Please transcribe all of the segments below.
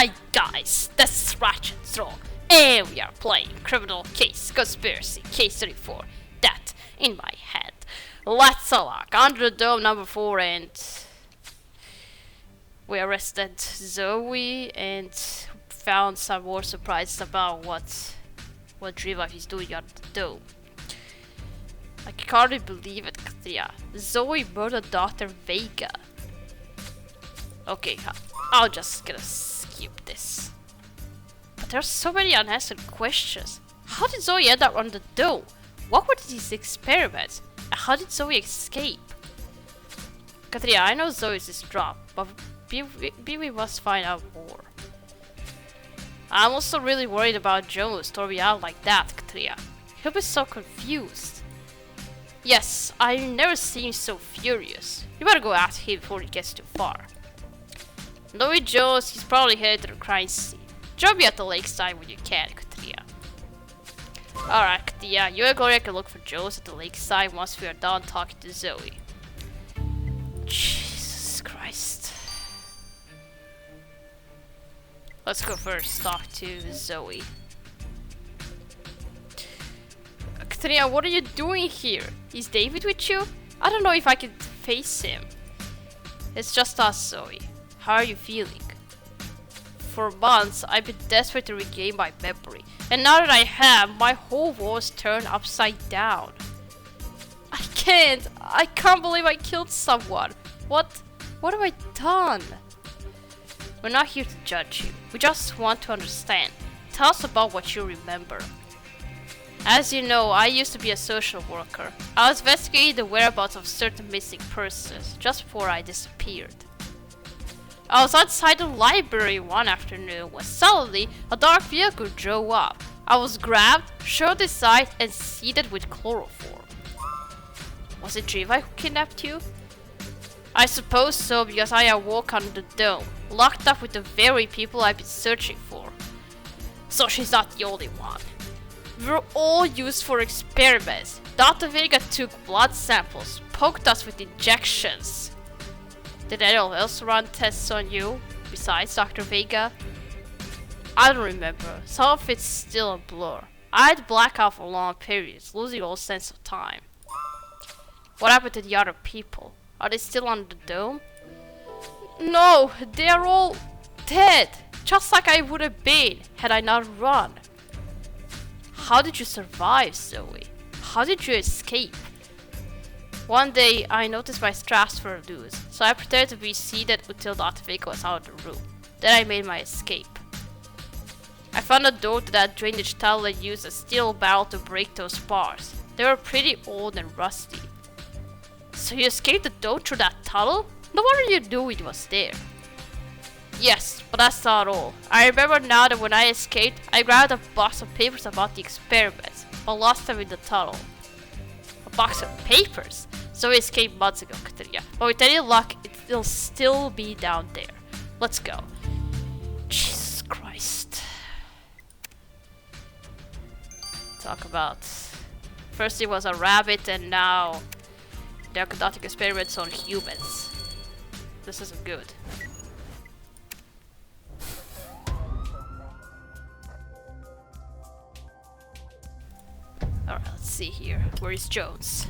Hi guys, this is Ratchet Throw, and we are playing Criminal Case Conspiracy Case 34. That in my head. Let's look under the dome number 4, and we arrested Zoe and found some more surprises about what Driva is doing under the dome. I can't believe it, yeah. Zoe murdered Dr. Vega. Okay, I'll just gonna skip this. But there's so many unanswered questions. How did Zoe end up on the dome? What were these experiments? And how did Zoe escape? Katria, I know Zoe's is dropped, but we must find out more. I'm also really worried about Jonas tore me out like that, Katria. He'll be so confused. Yes, I've never seen him so furious. You better go after him before he gets too far. Knowing Jones, he's probably headed to the crime scene. Join me at the lakeside when you can, Katria. Alright, Katria, you and Gloria can look for Jones at the lakeside once we are done talking to Zoe. Jesus Christ. Let's go first, talk to Zoe. Katria, what are you doing here? Is David with you? I don't know if I can face him. It's just us, Zoe. How are you feeling? For months, I've been desperate to regain my memory. And now that I have, my whole world's turned upside down. I can't believe I killed someone. What have I done? We're not here to judge you. We just want to understand. Tell us about what you remember. As you know, I used to be a social worker. I was investigating the whereabouts of certain missing persons just before I disappeared. I was outside the library one afternoon when suddenly a dark vehicle drove up. I was grabbed, shot aside, and seated with chloroform. Was it Driva who kidnapped you? I suppose so, because I awoke under the dome, locked up with the very people I've been searching for. So she's not the only one. We were all used for experiments. Dr. Vega took blood samples, poked us with injections. Did anyone else run tests on you, besides Dr. Vega? I don't remember. Some of it's still a blur. I had blackout for long periods, losing all sense of time. What happened to the other people? Are they still on the dome? No, they are all dead, just like I would have been had I not run. How did you survive, Zoe? How did you escape? One day, I noticed my straps were loose, so I pretended to be seated until Dr. Vega was out of the room. Then I made my escape. I found a door to that drainage tunnel and used a steel barrel to break those bars. They were pretty old and rusty. So you escaped the door through that tunnel? No wonder you knew it was there. Yes, but that's not all. I remember now that when I escaped, I grabbed a box of papers about the experiments, but lost them in the tunnel. A box of papers? So we escaped months ago, Katria. But with any luck, it'll still be down there. Let's go. Jesus Christ. Talk about... First it was a rabbit, and now they're conducting experiments on humans. This isn't good. Alright, let's see here. Where is Jones?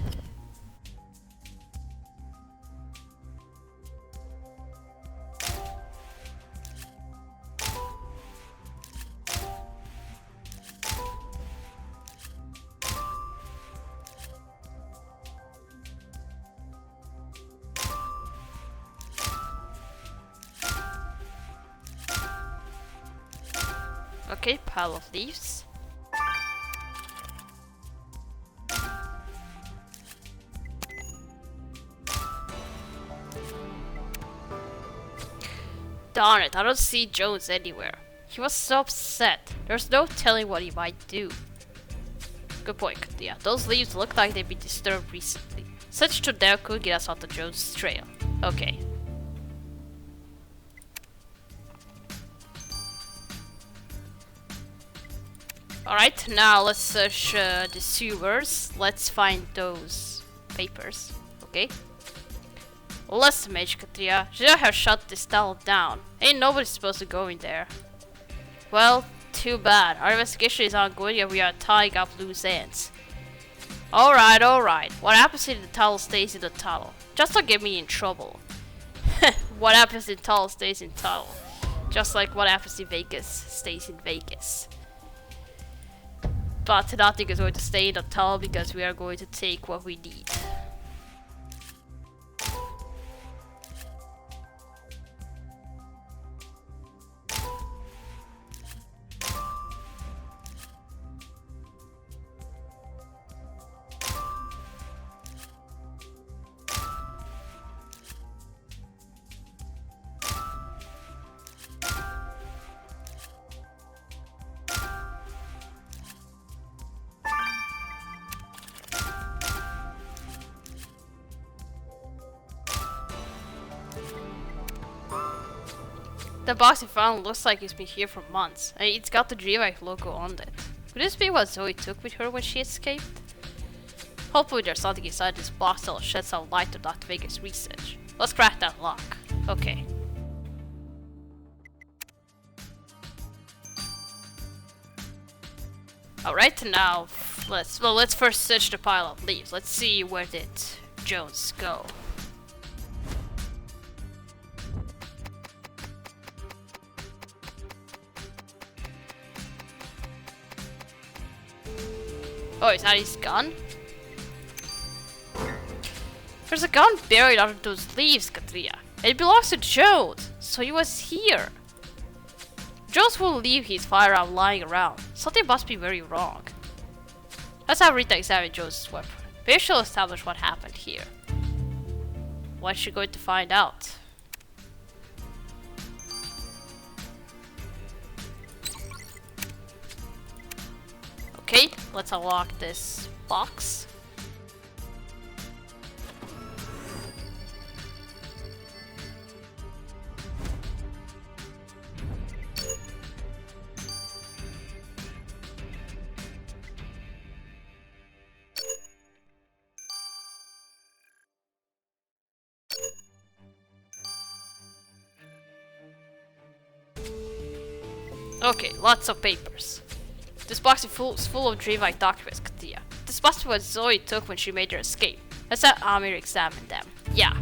Okay, pile of leaves. Darn it, I don't see Jones anywhere. He was so upset. There's no telling what he might do. Good point, yeah. Those leaves look like they've been disturbed recently. Such to there could get us onto Jones' trail. Okay. Alright, now let's search the sewers. Let's find those papers. Okay. Listen, Mage Katria, should I have shut this tunnel down? Ain't nobody supposed to go in there. Well, too bad. Our investigation is ongoing and we are tying up loose ends. Alright, alright. What happens if the tunnel stays in the tunnel? Just don't get me in trouble. What happens in tunnel stays in tunnel. Just like what happens in Vegas stays in Vegas. But nothing is going to stay in the tunnel because we are going to take what we need. The box we found looks like it's been here for months, and it's got the Dreamhack logo on it. Could this be what Zoe took with her when she escaped? Hopefully there's something inside this box that'll shed some light to Dr. Vega's research. Let's crack that lock. Okay. Alright, now let's first search the pile of leaves. Let's see where did Jones go. Oh, is that his gun? There's a gun buried under those leaves, Katria. It belongs to Jones, so he was here. Jones won't leave his firearm lying around. Something must be very wrong. Let's have Rita examine Jones' weapon. Maybe she'll establish what happened here. What's she going to find out? Okay, let's unlock this box. Okay, lots of papers. This box is full of dreamlike documents, Katia. This must be what Zoe took when she made her escape. Let's have Amir examine them. Yeah.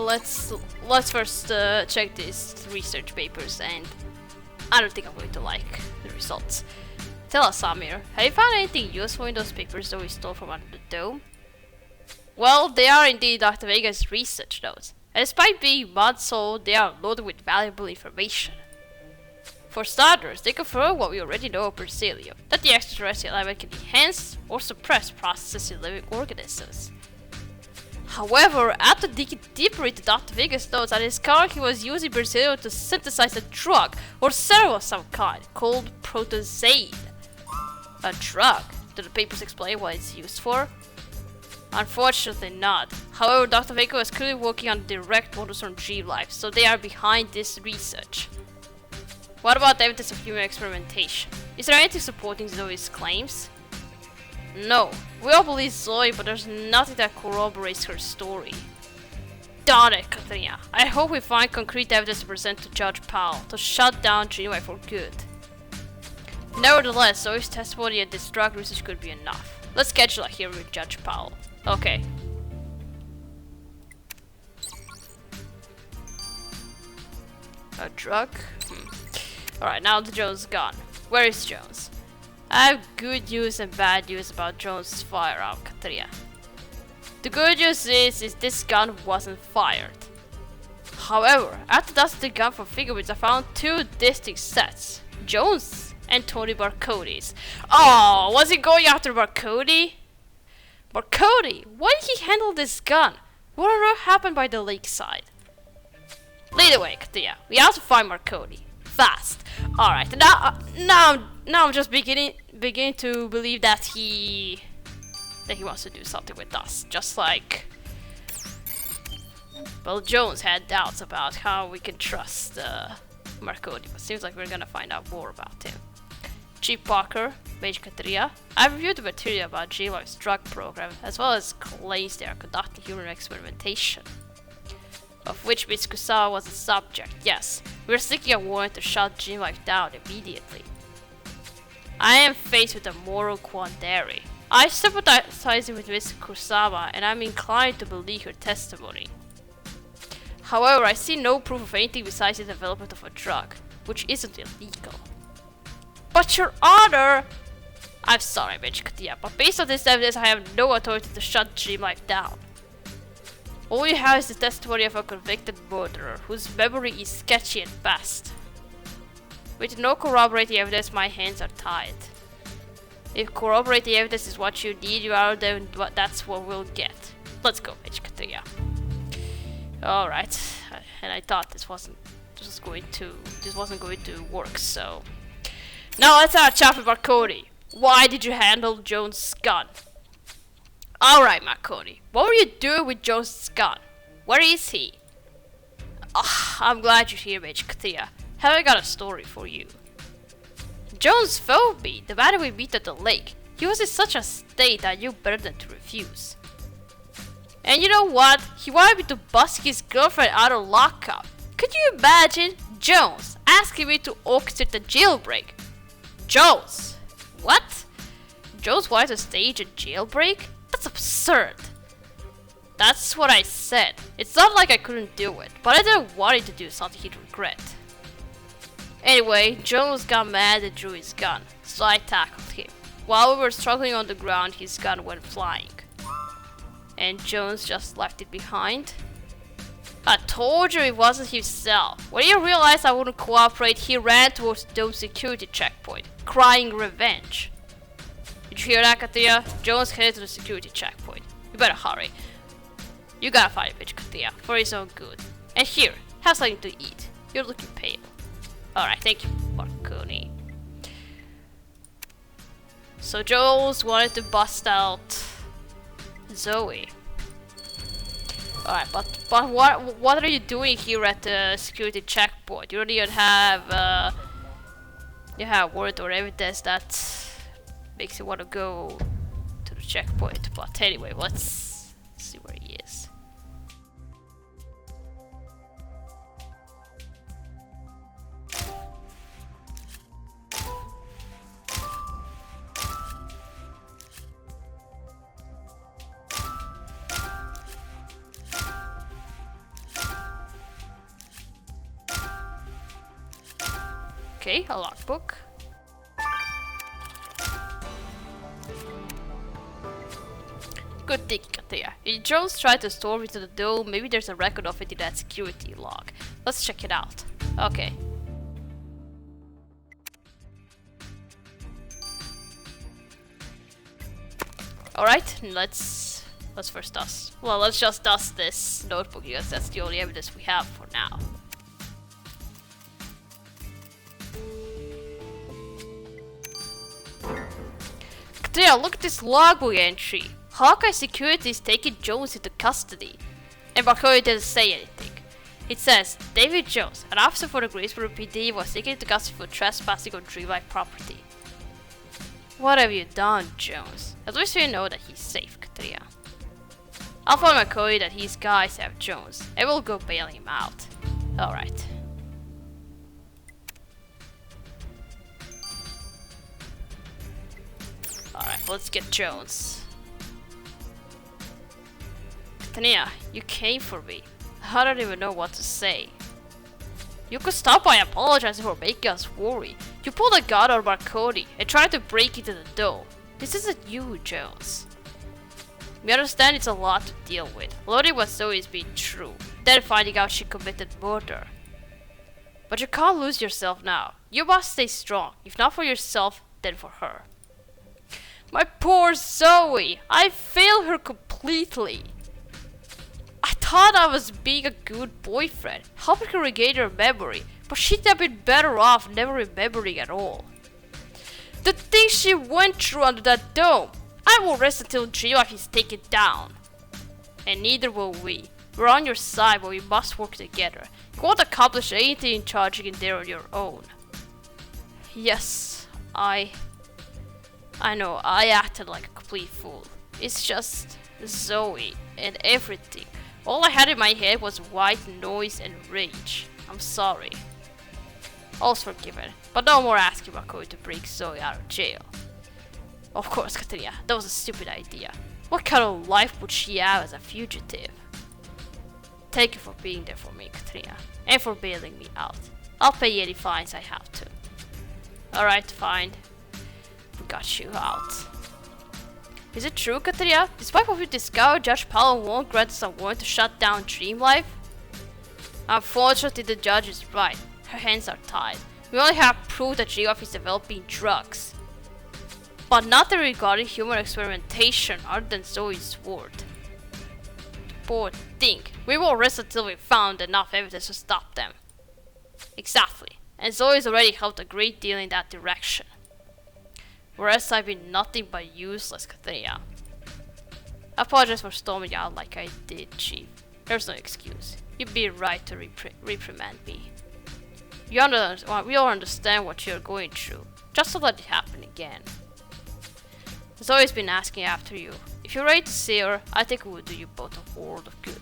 Let's first check these research papers, and I don't think I'm going to like the results. Tell us, Amir, have you found anything useful in those papers Zoe stole from under the dome? Well, they are indeed Dr. Vega's research notes. And despite being mud-sold, they are loaded with valuable information. For starters, they confirm what we already know of beryllium, that the extraterrestrial element can enhance or suppress processes in living organisms. However, after digging deeper into Dr. Vega's notes, I discovered he was using beryllium to synthesize a drug or serum of some kind called protoxide. A drug? Do the papers explain what it's used for? Unfortunately not. However, Dr. Vega was clearly working on direct orders from Dream Life, so they are behind this research. What about the evidence of human experimentation? Is there anything supporting Zoe's claims? No. We all believe Zoe, but there's nothing that corroborates her story. Darn it, Katrina. I hope we find concrete evidence to present to Judge Powell to shut down Dream Life for good. Nevertheless, Zoe's testimony and this drug research could be enough. Let's schedule a hearing with Judge Powell. Okay. A drug? Alright, now the Jones gun. Where is Jones? I have good news and bad news about Jones' firearm, Katrina. The good news is this gun wasn't fired. However, after dusting the gun for fingerprints, I found two distinct sets. Jones and Tony Marconi's. Oh, was he going after Marconi? Marconi, why did he handle this gun? What on earth happened by the lakeside? Lead the way, Katia. We have to find Marconi. Fast. Alright, now I'm just beginning to believe that he wants to do something with us. Just like, well, Jones had doubts about how we can trust Marconi, but seems like we're gonna find out more about him. Chief Parker, Mage Katria. I've reviewed the material about G-Life's drug program, as well as claims they are conducting human experimentation. Of which Miss Kusawa was the subject, yes. We're seeking a warrant to shut G-Life down immediately. I am faced with a moral quandary. I sympathize with Miss Kusawa, and I'm inclined to believe her testimony. However, I see no proof of anything besides the development of a drug, which isn't illegal. But Your Honor! I'm sorry, Mage Katria, but based on this evidence, I have no authority to shut G-Life down. All we have is the testimony of a convicted murderer, whose memory is sketchy at best. With no corroborating evidence, my hands are tied. If corroborating evidence is what you need, Your Honor, then that's what we'll get. Let's go, Mage Katria. Alright, and I thought this wasn't going to work, so... Now let's have a chat with Marconi. Why did you handle Jones' gun? Alright, Marconi. What were you doing with Jones' gun? Where is he? I'm glad you're here, Mage Katria. Have I got a story for you? Jones phoned me, the man we meet at the lake. He was in such a state I knew better than to refuse. And you know what? He wanted me to bust his girlfriend out of lockup. Could you imagine? Jones asking me to orchestrate the jailbreak. Jones! What? Jones wanted to stage a jailbreak? That's absurd. That's what I said. It's not like I couldn't do it, but I didn't want him to do something he'd regret. Anyway, Jones got mad and drew his gun, so I tackled him. While we were struggling on the ground, his gun went flying. And Jones just left it behind. I told you it wasn't himself. When he realized I wouldn't cooperate, he ran towards the security checkpoint, crying revenge. Did you hear that, Katria? Jones headed to the security checkpoint. You better hurry. You gotta find a bitch, Katria, for his own good. And here, have something to eat. You're looking pale. Alright, thank you, Marconi. So Jones wanted to bust out Zoe. Alright, but what are you doing here at the security checkpoint? You don't even have word or evidence that makes you want to go to the checkpoint. But anyway, let's see where he is. Okay, a logbook. Good thinking, Katria. If Jones tried to storm into the dome, maybe there's a record of it in that security log. Let's check it out. Okay. Alright, let's first dust. Well, let's just dust this notebook because that's the only evidence we have for now. There, look at this logbook entry. Hawkeye Security is taking Jones into custody. And Marconi didn't say anything. It says, David Jones, an officer for the Greensboro PD, was taken into custody for trespassing on Dreamlight property. What have you done, Jones? At least we know that he's safe, Katria. I'll find Marconi that his guys have Jones, and we'll go bail him out. Alright. Alright, let's get Jones. Tania, you came for me. I don't even know what to say. You could stop by apologizing for making us worry. You pulled a gun on Marconi and tried to break into the dome. This isn't you, Jones. We understand it's a lot to deal with. Learning what Zoe is being true, then finding out she committed murder. But you can't lose yourself now. You must stay strong, if not for yourself, then for her. My poor Zoe! I failed her completely. I thought I was being a good boyfriend, helping her regain her memory, but she'd have been better off never remembering at all. The things she went through under that dome! I won't rest until Dreamlife is taken down. And neither will we. We're on your side, but we must work together. You won't accomplish anything in charging in there on your own. Yes, I I know, I acted like a complete fool. It's just Zoe and everything. All I had in my head was white noise and rage. I'm sorry. All's forgiven, but no more asking Marconi to break Zoe out of jail. Of course, Katrina, that was a stupid idea. What kind of life would she have as a fugitive? Thank you for being there for me, Katrina, and for bailing me out. I'll pay any fines I have to. Alright, fine. We got you out. Is it true, Katrina? Despite what we discovered, Judge Powell won't grant us a warrant to shut down Dream Life? Unfortunately, the judge is right. Her hands are tied. We only have proof that Dream Life is developing drugs. But nothing regarding human experimentation other than Zoe's word. Poor thing. We won't rest until we found enough evidence to stop them. Exactly. And Zoe's already helped a great deal in that direction. Whereas I've been nothing but useless, Katrina. I apologize for storming out like I did, Chief. There's no excuse. You'd be right to reprimand me. We all understand what you're going through. Just don't let it happen again. Zoe's been asking after you. If you're ready to see her, I think it would do you both a world of good.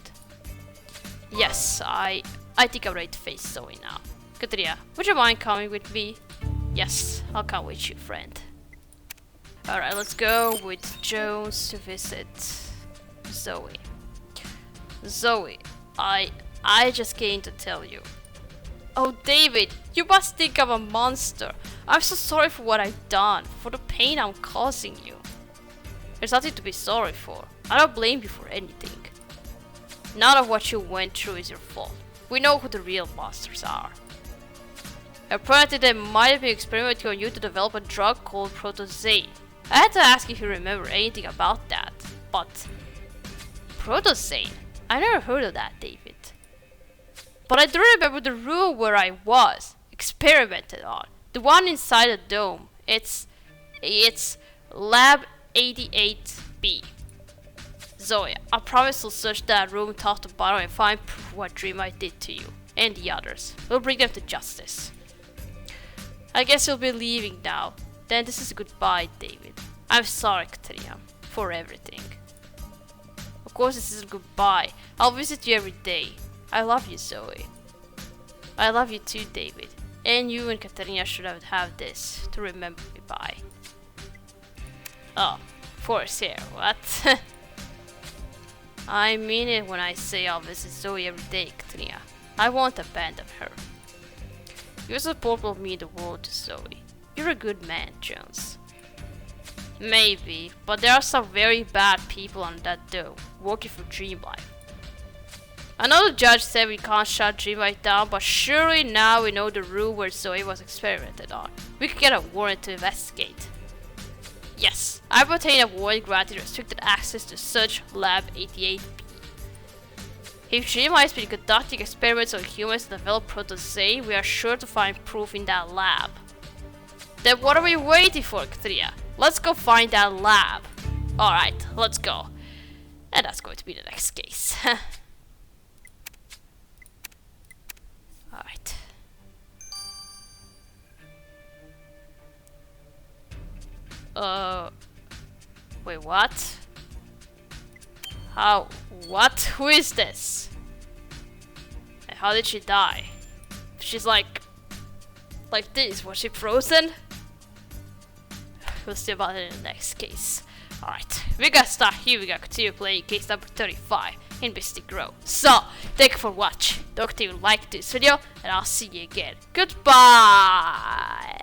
Yes, I think I'm ready to face Zoe now. Katrina, would you mind coming with me? Yes, I'll come with you, friend. Alright, let's go with Jones to visit Zoe. Zoe, I just came to tell you. Oh, David, you must think I'm a monster. I'm so sorry for what I've done, for the pain I'm causing you. There's nothing to be sorry for. I don't blame you for anything. None of what you went through is your fault. We know who the real monsters are. Apparently they might have been experimenting on you to develop a drug called Protozane. I had to ask if you remember anything about that, but... Protozane? I never heard of that, David. But I do remember the room where I was experimented on. The one inside the dome. It's Lab 88B. Zoe, I promise we'll search that room top to bottom and find proof of what Dream I did to you. And the others. We'll bring them to justice. I guess you'll be leaving now. Then this is goodbye, David. I'm sorry, Katrina, for everything. Of course this isn't goodbye. I'll visit you every day. I love you, Zoe. I love you too, David. And you and Katrina should have this to remember me by. Oh, force here, what? I mean it when I say I'll visit Zoe every day, Katrina. I won't abandon her. Your support will mean the world to Zoe. You're a good man, Jones. Maybe, but there are some very bad people on that dome, working for Dream Life. I know the judge said we can't shut Dream Life down, but surely now we know the room where Zoe was experimented on. We could get a warrant to investigate. Yes, I've obtained a warrant granting restricted access to search Lab 88B. If Dream Life has been conducting experiments on humans to develop Protozane, we are sure to find proof in that lab. Then what are we waiting for, Katrina? Let's go find that lab. Alright, let's go. And that's going to be the next case. Alright. Wait, what? How? What? Who is this? And how did she die? She's like this. Was she frozen? We'll see about it in the next case. Alright, we gotta start here. We gotta continue playing case number 35 in Mystic Row. So, thank you for watching. Don't forget to like this video, and I'll see you again. Goodbye!